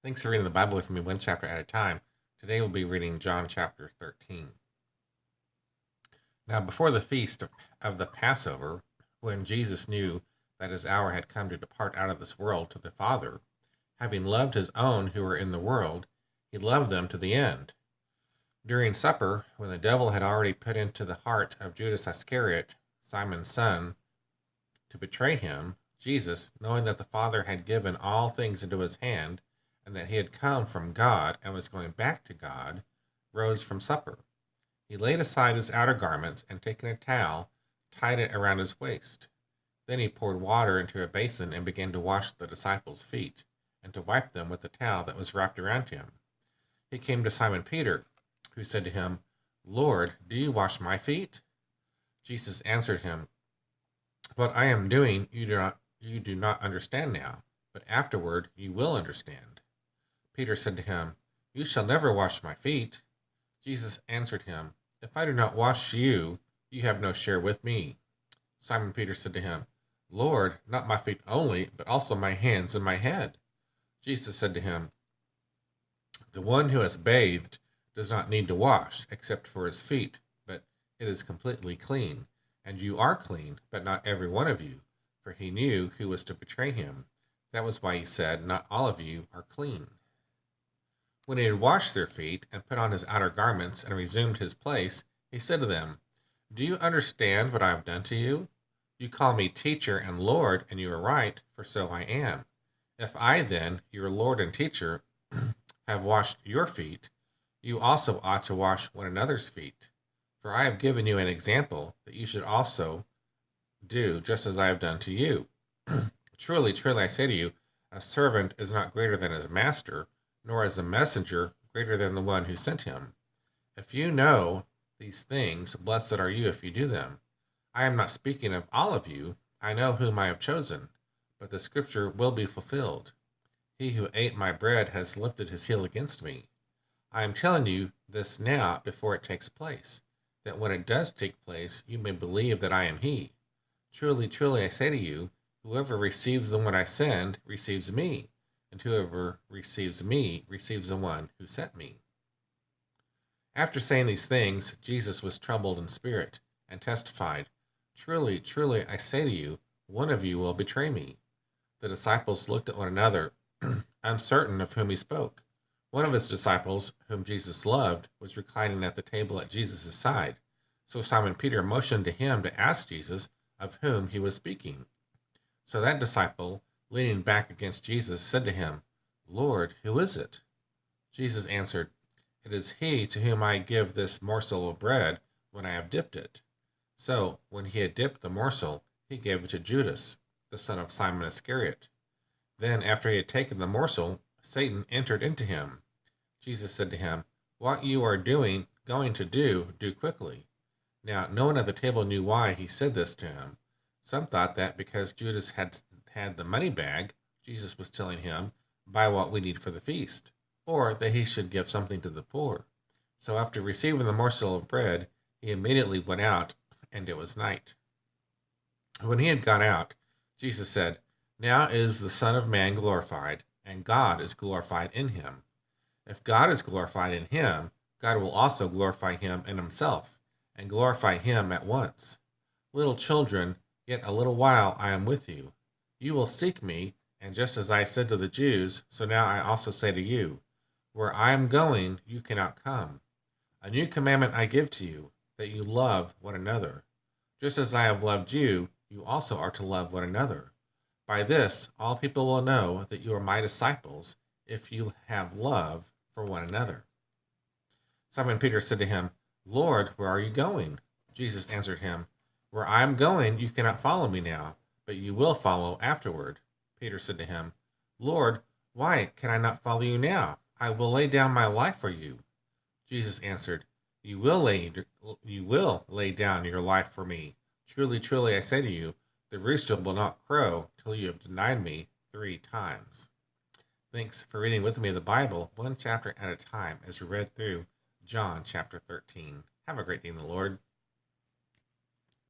Thanks for reading the Bible with me one chapter at a time. Today we'll be reading John chapter 13. Now, before the feast of the Passover, when Jesus knew that his hour had come to depart out of this world to the Father, having loved his own who were in the world, he loved them to the end. During supper, when the devil had already put into the heart of Judas Iscariot, Simon's son, to betray him, Jesus, knowing that the Father had given all things into his hand, and that he had come from God and was going back to God, rose from supper. He laid aside his outer garments and, taking a towel, tied it around his waist. Then he poured water into a basin and began to wash the disciples' feet, and to wipe them with the towel that was wrapped around him. He came to Simon Peter, who said to him, "Lord, do you wash my feet?" Jesus answered him, "What I am doing you do not understand now, but afterward you will understand." Peter said to him, "You shall never wash my feet." Jesus answered him, "If I do not wash you, you have no share with me." Simon Peter said to him, "Lord, not my feet only, but also my hands and my head." Jesus said to him, "The one who has bathed does not need to wash, except for his feet, but it is completely clean. And you are clean, but not every one of you." For he knew who was to betray him. That was why he said, "Not all of you are clean." When he had washed their feet and put on his outer garments and resumed his place, he said to them, "Do you understand what I have done to you? You call me teacher and Lord, and you are right, for so I am. If I then, your Lord and teacher, have washed your feet, you also ought to wash one another's feet. For I have given you an example that you should also do just as I have done to you. Truly, truly, I say to you, a servant is not greater than his master, nor is a messenger greater than the one who sent him. If you know these things, blessed are you if you do them. I am not speaking of all of you. I know whom I have chosen, but the scripture will be fulfilled. He who ate my bread has lifted his heel against me. I am telling you this now before it takes place, that when it does take place, you may believe that I am he. Truly, truly, I say to you, whoever receives the one I send receives me, and whoever receives me receives the one who sent me." After saying these things, Jesus was troubled in spirit and testified, "Truly, truly, I say to you, one of you will betray me." The disciples looked at one another, uncertain of whom he spoke. One of his disciples, whom Jesus loved, was reclining at the table at Jesus' side. So Simon Peter motioned to him to ask Jesus of whom he was speaking. So that disciple, leaning back against Jesus, said to him, "Lord, who is it?" Jesus answered, "It is he to whom I give this morsel of bread when I have dipped it." So when he had dipped the morsel, he gave it to Judas, the son of Simon Iscariot. Then after he had taken the morsel, Satan entered into him. Jesus said to him, "What you are going to do quickly." Now no one at the table knew why he said this to him. Some thought that because Judas had the money bag, Jesus was telling him, "Buy what we need for the feast," or that he should give something to the poor. So after receiving the morsel of bread, he immediately went out, and it was night. When he had gone out, Jesus said, "Now is the Son of Man glorified, and God is glorified in him. If God is glorified in him, God will also glorify him in himself, and glorify him at once. Little children, yet a little while I am with you. You will seek me, and just as I said to the Jews, so now I also say to you, where I am going, you cannot come. A new commandment I give to you, that you love one another. Just as I have loved you, you also are to love one another. By this, all people will know that you are my disciples, if you have love for one another." Simon Peter said to him, "Lord, where are you going?" Jesus answered him, "Where I am going, you cannot follow me now, but you will follow afterward." Peter said to him, "Lord, why can I not follow you now? I will lay down my life for you." Jesus answered, you will lay down your life for me. Truly, truly, I say to you, the rooster will not crow till you have denied me 3 times. Thanks for reading with me the Bible, one chapter at a time, as we read through John chapter 13. Have a great day in the Lord.